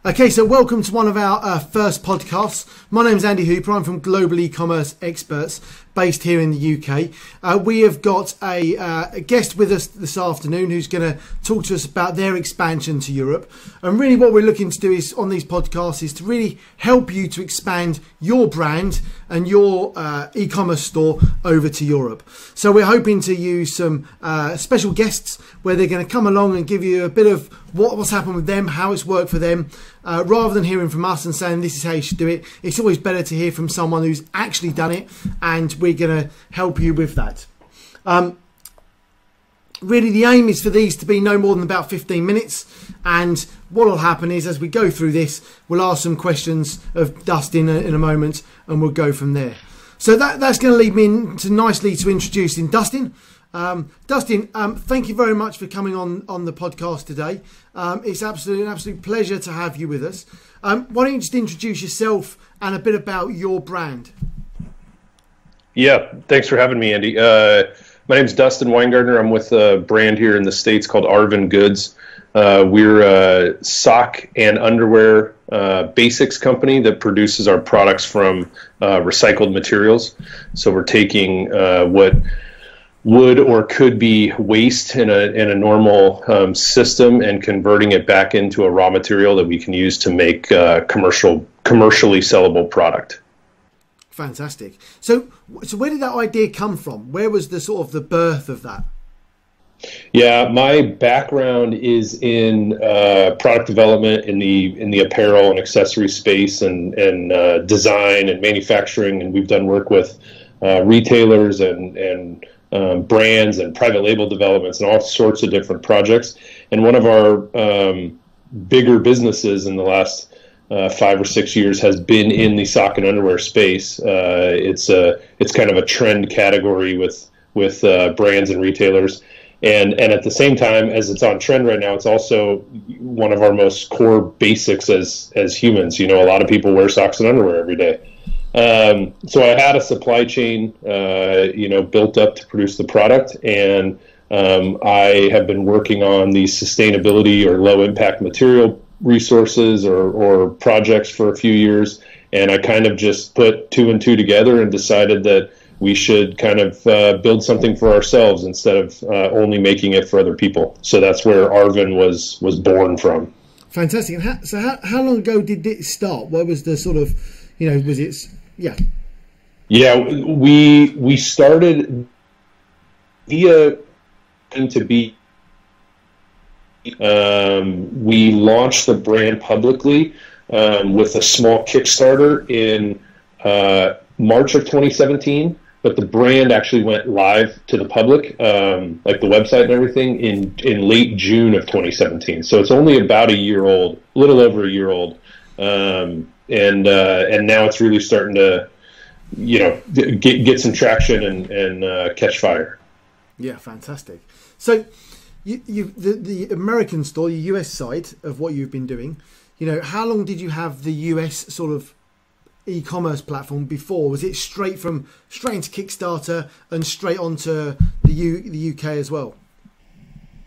Okay, so welcome to one of our first podcasts. My name's Andy Hooper. I'm from Global E-Commerce Experts based here in the UK. We have got a guest with us this afternoon who's going to talk to us about their expansion to Europe. And really what we're looking to do is on these podcasts is to really help you to expand your brand and your e-commerce store over to Europe. So we're hoping to use some special guests where they're going to come along and give you a bit of what's happened with them, how it's worked for them. Rather than hearing from us and saying this is how you should do it, it's always better to hear from someone who's actually done it, and we're going to help you with that. Really, the aim is for these to be no more than about 15 minutes, and what will happen is as we go through this, we'll ask some questions of Dustin in a moment, and we'll go from there. So that's going to lead me nicely to introducing Dustin. Dustin, thank you very much for coming on the podcast today. It's an absolute pleasure to have you with us. Why don't you just introduce yourself and a bit about your brand? Yeah, thanks for having me, Andy. My name's Dustin Winegardner. I'm with a brand here in the States called Arvingoods. We're a sock and underwear basics company that produces our products from recycled materials. So we're taking what would or could be waste in a normal system and converting it back into a raw material that we can use to make commercially sellable product. Fantastic. So where did that idea come from? Where was the sort of the birth of that? Yeah, my background is in product development in the apparel and accessory space and design and manufacturing, and we've done work with retailers and brands and private label developments and all sorts of different projects. And one of our bigger businesses in the last 5 or 6 years has been in the sock and underwear space. It's kind of a trend category with brands and retailers. And at the same time, as it's on trend right now, it's also one of our most core basics as humans. You know, a lot of people wear socks and underwear every day. So I had a supply chain, built up to produce the product, and I have been working on the sustainability or low impact material resources or projects for a few years, and I kind of just put 2 and 2 together and decided that we should kind of build something for ourselves instead of only making it for other people. So that's where Arvin was born from. Fantastic. And how long ago did it start? What was the sort of, was it? Yeah. Yeah, we started via to be. We launched the brand publicly with a small Kickstarter in March of 2017, but the brand actually went live to the public, like the website and everything, in late June of 2017. So it's only about a year old, a little over a year old. And now it's really starting to, get some traction and catch fire. Yeah, fantastic. So, the American store, the US side of what you've been doing, how long did you have the US sort of e-commerce platform before? Was it straight into Kickstarter and straight onto the UK as well?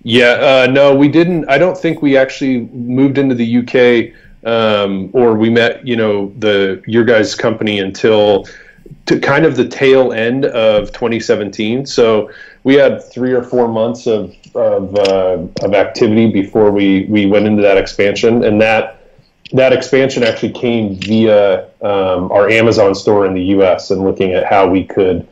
Yeah, no, we didn't. I don't think we actually moved into the UK. Or we met, your guys' company until to kind of the tail end of 2017. So we had 3 or 4 months of activity before we went into that expansion, and that expansion actually came via our Amazon store in the U.S. and looking at how we could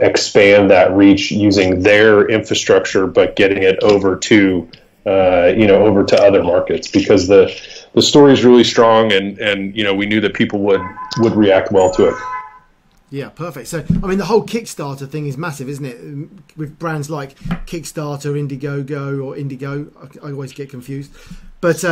expand that reach using their infrastructure, but getting it over to other markets, because the story is really strong, and we knew that people would react well to it. Yeah, perfect. So, I mean, the whole Kickstarter thing is massive, isn't it? With brands like Kickstarter, Indiegogo, or Indigo, I always get confused. But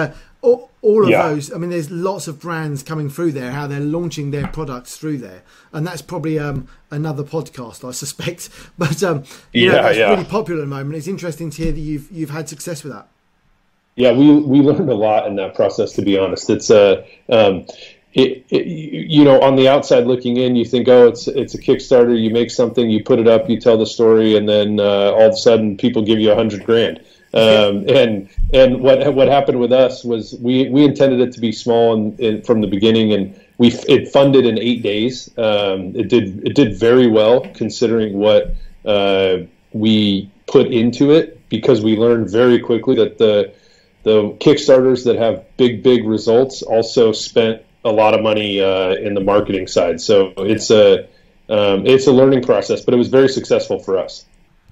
all of those, I mean, there's lots of brands coming through there, how they're launching their products through there. And that's probably another podcast, I suspect. But, that's really popular at the moment. It's interesting to hear that you've had success with that. Yeah, we learned a lot in that process, to be honest. It's on the outside looking in, you think, oh, it's a Kickstarter. You make something, you put it up, you tell the story, and then all of a sudden people give you $100,000. And what happened with us was we intended it to be small from the beginning, and it funded in 8 days. It did very well considering what we put into it, because we learned very quickly that the Kickstarters that have big results also spent a lot of money in the marketing side. So it's a learning process, but it was very successful for us.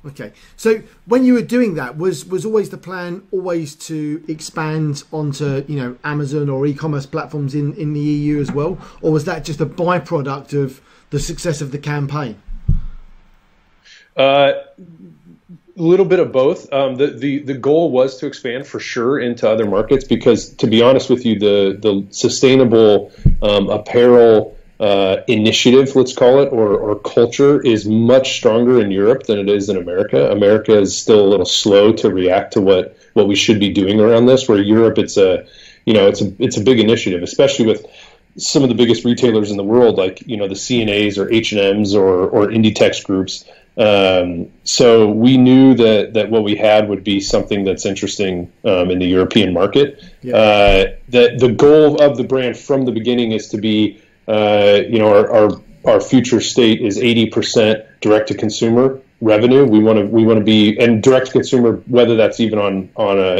Okay, so when you were doing that, was always the plan to expand onto Amazon or e-commerce platforms in the EU as well, or was that just a byproduct of the success of the campaign? A little bit of both. The goal was to expand for sure into other markets, because to be honest with you, the sustainable apparel initiative, let's call it, or culture is much stronger in Europe than it is in America. America is still a little slow to react to what we should be doing around this, where Europe it's a big initiative, especially with some of the biggest retailers in the world, like the C&As or H&Ms or Inditex groups. So we knew that what we had would be something that's interesting in the European market. Yeah. The goal of the brand from the beginning is to be our future state is 80% direct to consumer revenue. We want to be, and direct to consumer, whether that's even on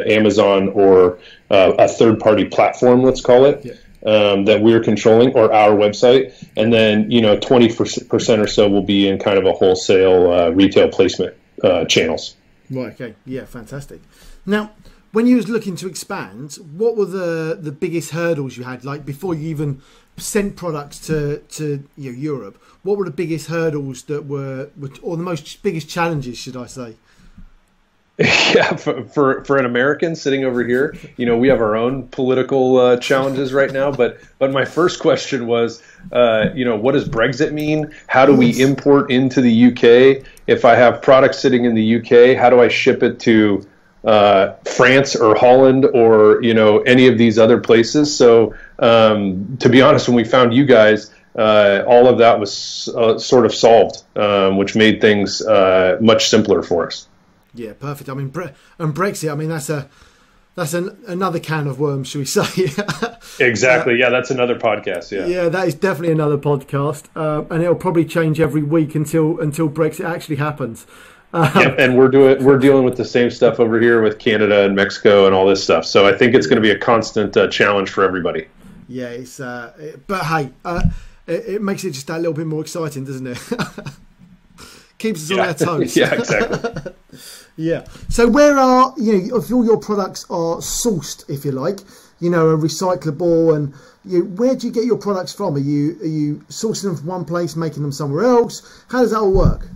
Amazon or a third party platform, let's call it. Yeah. That we're controlling, or our website, and then 20% or so will be in kind of a wholesale retail placement channels. Right. Okay. Yeah. Fantastic. Now, when you was looking to expand, what were the biggest hurdles you had? Like before you even sent products to Europe, what were the biggest hurdles that were, or the biggest challenges, should I say? Yeah, for an American sitting over here, we have our own political challenges right now. But my first question was, what does Brexit mean? How do we import into the UK? If I have products sitting in the UK, how do I ship it to France or Holland or any of these other places? So to be honest, when we found you guys, all of that was sort of solved, which made things much simpler for us. Yeah, perfect. I mean, and Brexit, I mean, that's another can of worms, should we say? Exactly. Yeah, that's another podcast. Yeah, that is definitely another podcast, and it'll probably change every week until Brexit actually happens. Yep, and we're dealing with the same stuff over here with Canada and Mexico and all this stuff. So I think it's going to be a constant challenge for everybody. Yeah, it's but hey, it makes it just that little bit more exciting, doesn't it? Keeps us on our toes. Yeah, exactly. Yeah. So where are if all your products are sourced, if you like, are recyclable, and where do you get your products from? Are you sourcing them from one place, making them somewhere else? How does that all work?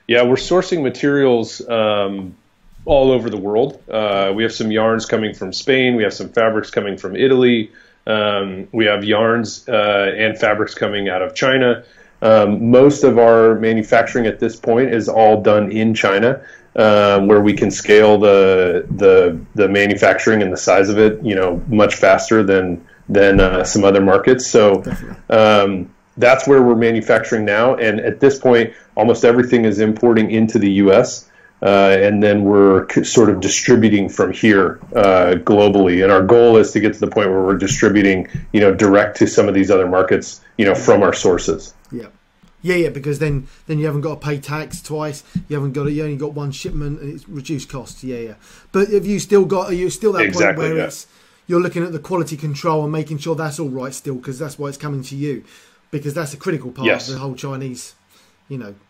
Yeah, we're sourcing materials all over the world. We have some yarns coming from Spain. We have some fabrics coming from Italy. We have yarns and fabrics coming out of China. Most of our manufacturing at this point is all done in China, where we can scale the manufacturing and the size of it, much faster than some other markets. So that's where we're manufacturing now. And at this point, almost everything is importing into the U.S. And then we're sort of distributing from here globally. And our goal is to get to the point where we're distributing, direct to some of these other markets, from our sources. Yeah, because then you haven't got to pay tax twice. You only got one shipment, and it's reduced costs. Yeah. But are you still that point where you're looking at the quality control and making sure that's all right still, because that's why it's coming to you, because that's a critical part of the whole Chinese,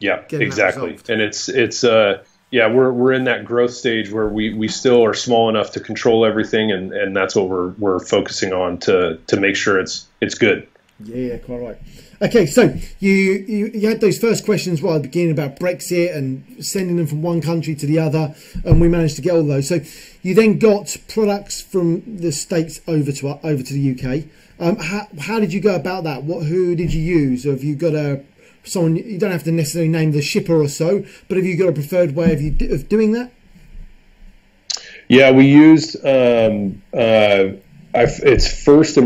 Yeah, exactly. And it's we're in that growth stage where we still are small enough to control everything, and that's what we're focusing on to make sure it's good. Yeah, quite right. Okay, so you had those first questions right at the beginning about Brexit and sending them from one country to the other, and we managed to get all those. So you then got products from the States over to the UK. How did you go about that? Who did you use? Or have you got someone? You don't have to necessarily name the shipper or so, but have you got a preferred way of doing that? Yeah, we used. It's First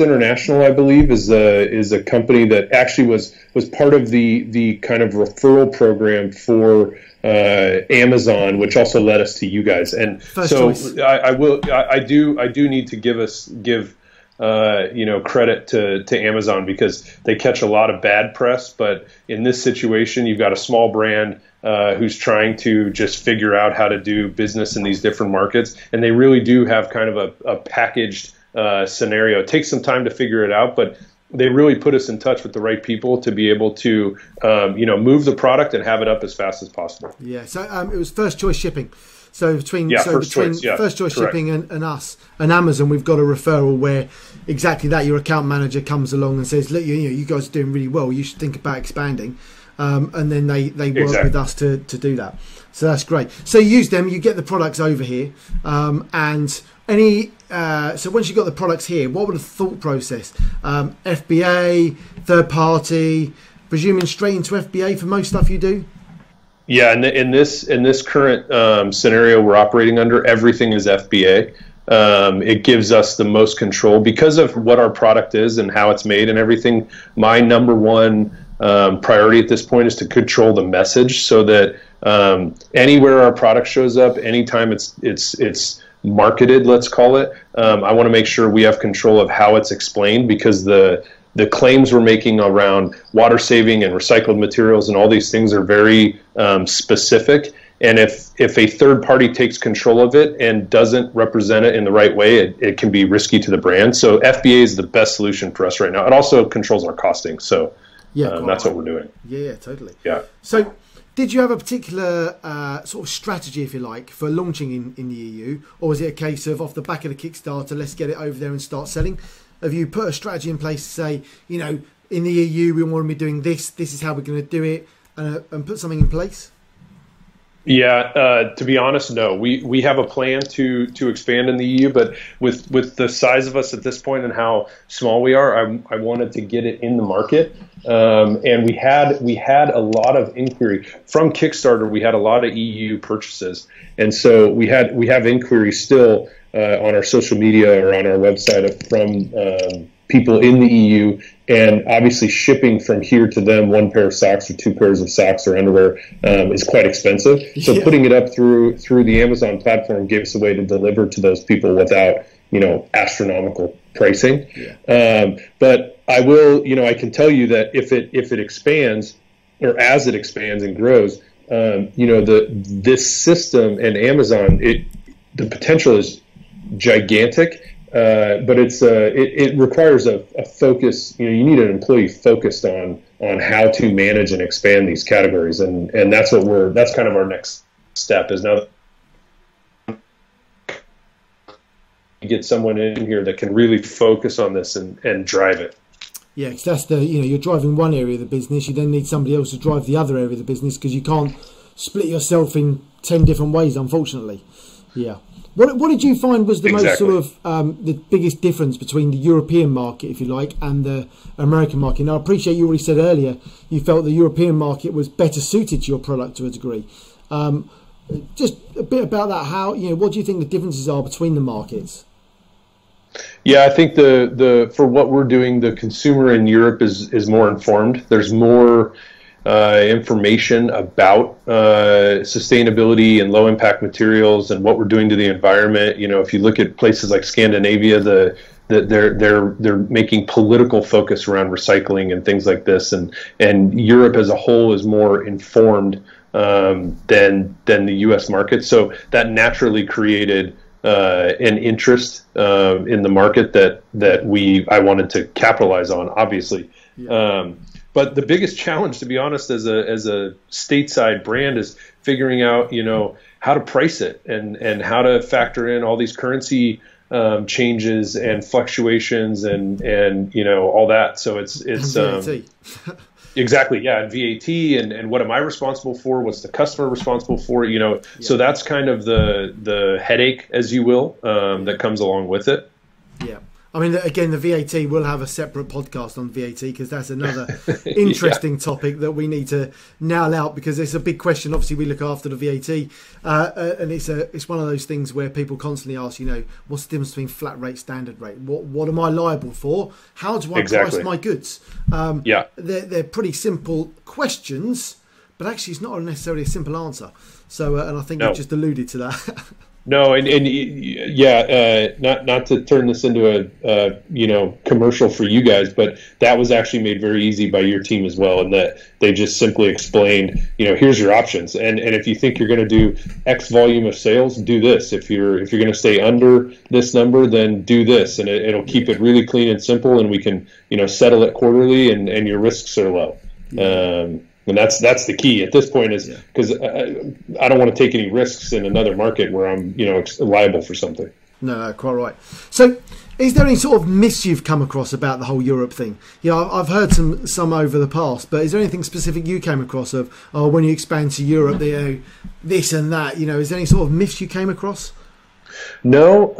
International, I believe, is a company that actually was part of the kind of referral program for Amazon, which also led us to you guys. And First so choice. I do need to give credit to Amazon, because they catch a lot of bad press. But in this situation, you've got a small brand who's trying to just figure out how to do business in these different markets. And they really do have kind of a packaged scenario. It takes some time to figure it out, but they really put us in touch with the right people to be able to, move the product and have it up as fast as possible. Yeah. So it was first choice shipping. So between first choice correct. shipping and us and Amazon, we've got a referral where exactly that. Your account manager comes along and says, "Look, you guys are doing really well. You should think about expanding." And then they work with us to do that. So that's great. So you use them, you get the products over here, and so once you got the products here, what was the thought process? FBA, third party, presuming straight into FBA for most stuff you do? Yeah, in this current scenario we're operating under, everything is FBA. It gives us the most control because of what our product is and how it's made and everything. My number one priority at this point is to control the message, so that anywhere our product shows up, anytime it's marketed, let's call it, I want to make sure we have control of how it's explained, because the claims we're making around water saving and recycled materials and all these things are very specific. And if a third party takes control of it and doesn't represent it in the right way, it can be risky to the brand. So FBA is the best solution for us right now. It also controls our costing. So that's what we're doing. Yeah, totally. Yeah. So did you have a particular sort of strategy, if you like, for launching in the EU? Or was it a case of off the back of the Kickstarter, let's get it over there and start selling? Have you put a strategy in place to say, in the EU, we want to be doing this, this is how we're going to do it, and put something in place? Yeah, to be honest, no. We have a plan to expand in the EU, but with the size of us at this point and how small we are, I wanted to get it in the market. And we had a lot of inquiry from Kickstarter. We had a lot of EU purchases, and so we have inquiries still on our social media or on our website from people in the EU, and obviously shipping from here to them, one pair of socks or two pairs of socks or underwear is quite expensive. So putting it up through the Amazon platform gave us a way to deliver to those people without astronomical pricing. Yeah. But I will, I can tell you that if it expands, or as it expands and grows, this system and Amazon, the potential is gigantic. But it requires a focus. You need an employee focused on how to manage and expand these categories, and that's kind of our next step, is now get someone in here that can really focus on this and drive it. Yeah, because that's you're driving one area of the business, you then need somebody else to drive the other area of the business, because you can't split yourself in 10 different ways, unfortunately. Yeah. What did you find was the most sort of the biggest difference between the European market, if you like, and the American market? Now, I appreciate you already said earlier you felt the European market was better suited to your product to a degree. Just a bit about that. How what do you think the differences are between the markets? Yeah, I think the for what we're doing, the consumer in Europe is more informed. There's more information about sustainability and low impact materials and what we're doing to the environment. If you look at places like Scandinavia, they're making political focus around recycling and things like this, and Europe as a whole is more informed than the U.S. market. So that naturally created an interest in the market that I wanted to capitalize on, obviously. Yeah. But the biggest challenge, to be honest, as a stateside brand, is figuring out, how to price it and how to factor in all these currency changes and fluctuations and all that. So it's exactly, yeah, and VAT and what am I responsible for? What's the customer responsible for? Yeah. So that's kind of the headache, as you will, that comes along with it. Yeah. I mean, again, the VAT, we'll have a separate podcast on VAT, because that's another interesting topic that we need to nail out, because it's a big question. Obviously, we look after the VAT, and it's one of those things where people constantly ask, what's the difference between flat rate, standard rate? What am I liable for? How do I price my goods? They're pretty simple questions, but actually, it's not necessarily a simple answer. So, and I think you just alluded to that. No, and not to turn this into a commercial for you guys, but that was actually made very easy by your team as well, and that they just simply explained, here's your options, and if you think you're going to do X volume of sales, do this. If you're going to stay under this number, then do this, and it'll keep it really clean and simple, and we can settle it quarterly, and your risks are low. And that's the key at this point, is because I don't want to take any risks in another market where I'm liable for something. No, quite right. So, is there any sort of myths you've come across about the whole Europe thing? I've heard some over the past, but is there anything specific you came across of when you expand to Europe, this and that? Is there any sort of myths you came across? No,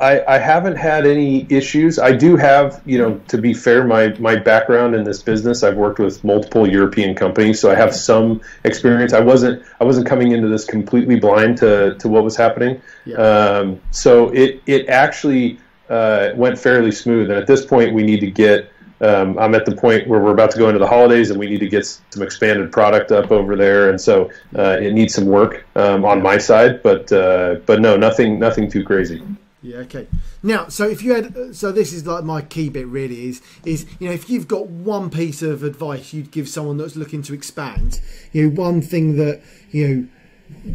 I haven't had any issues. I do have, to be fair, my background in this business, I've worked with multiple European companies, so I have some experience. I wasn't coming into this completely blind to what was happening. Yeah. So it actually went fairly smooth. And at this point, we need to get. I'm at the point where we're about to go into the holidays, and we need to get some expanded product up over there, and so it needs some work on my side. But no, nothing too crazy. Yeah. Okay. Now, so if you had, so this is like my key bit really is if you've got one piece of advice you'd give someone that's looking to expand, one thing that you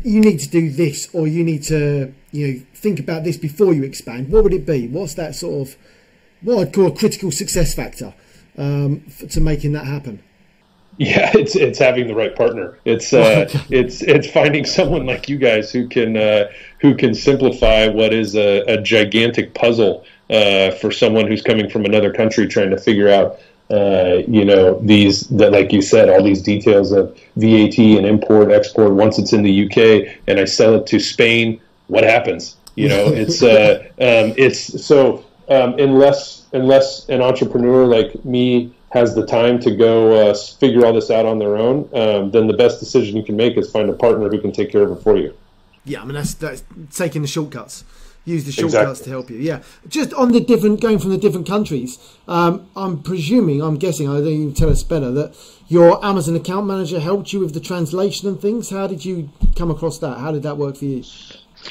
need to do this, or you need to think about this before you expand. What would it be? What's that sort of what I'd call a critical success factor to making that happen? Yeah, it's having the right partner. It's finding someone like you guys who can simplify what is a gigantic puzzle for someone who's coming from another country trying to figure out like you said, all these details of VAT and import export. Once it's in the UK and I sell it to Spain, what happens? It's so. Unless an entrepreneur like me has the time to go figure all this out on their own, then the best decision you can make is find a partner who can take care of it for you. Yeah, I mean that's taking the shortcuts. Use the shortcuts to help you. Yeah, just on going from the different countries. I'm guessing. I don't even tell us better that your Amazon account manager helped you with the translation and things. How did you come across that? How did that work for you?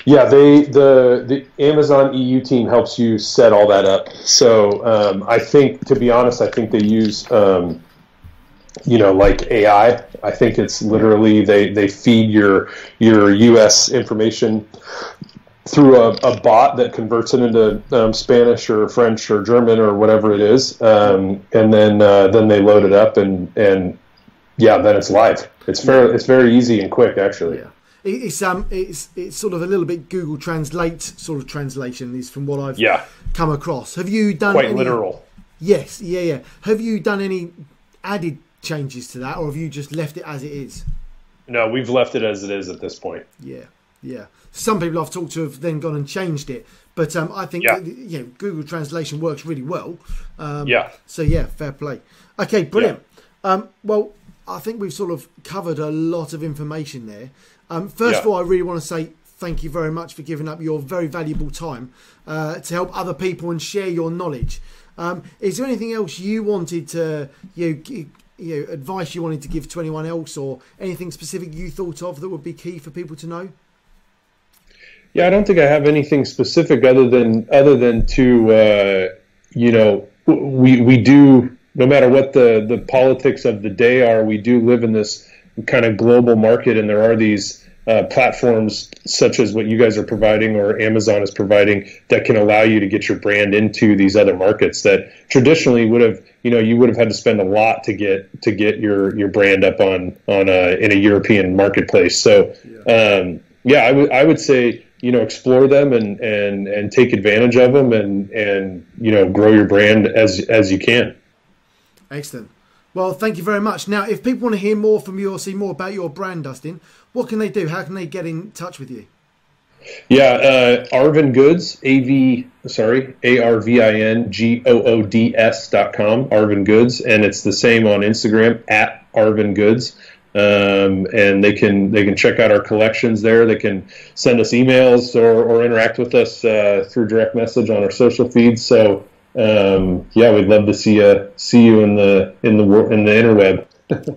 Yeah, the Amazon EU team helps you set all that up. So I think, to be honest, they use like AI. I think it's literally they feed your US information through a bot that converts it into Spanish or French or German or whatever it is, and then they load it up and then it's live. It's very easy and quick, actually. Yeah. It's sort of a little bit Google Translate sort of translation is from what I've come across. Have you done quite literal? Yes, yeah. Have you done any added changes to that, or have you just left it as it is? No, we've left it as it is at this point. Yeah. Some people I've talked to have then gone and changed it, but I think Google Translation works really well. So fair play. Okay, brilliant. Yeah. Well, I think we've sort of covered a lot of information there. First of all, I really want to say thank you very much for giving up your very valuable time to help other people and share your knowledge. Is there anything else you wanted to, advice you wanted to give to anyone else, or anything specific you thought of that would be key for people to know? Yeah, I don't think I have anything specific other than to, we do, no matter what the politics of the day are, we do live in this kind of global market, and there are these platforms such as what you guys are providing or Amazon is providing that can allow you to get your brand into these other markets that traditionally would have, you would have had to spend a lot to get your brand up in a European marketplace. So I would say, explore them and take advantage of them and grow your brand as you can. Excellent. Well, thank you very much. Now, if people want to hear more from you or see more about your brand, Dustin, what can they do? How can they get in touch with you? Yeah, Arvingoods, ARVINGOODS.com, Arvingoods, and it's the same on Instagram at Arvingoods. And they can check out our collections there. They can send us emails or interact with us through direct message on our social feeds. So we'd love to see you in the interweb.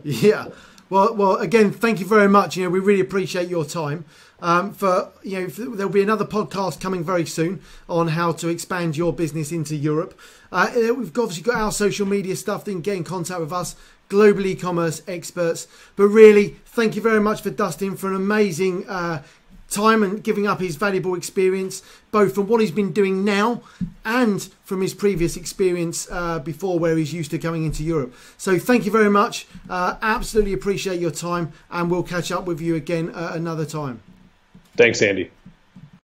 Yeah. Well, again, thank you very much. We really appreciate your time. There'll be another podcast coming very soon on how to expand your business into Europe. We've obviously got our social media stuff. Then get in contact with us, Global E-commerce Experts. But really, thank you very much for Dustin for an amazing time and giving up his valuable experience, both from what he's been doing now and from his previous experience before, where he's used to coming into Europe. So thank you very much. Absolutely appreciate your time, and we'll catch up with you again another time. Thanks, Andy.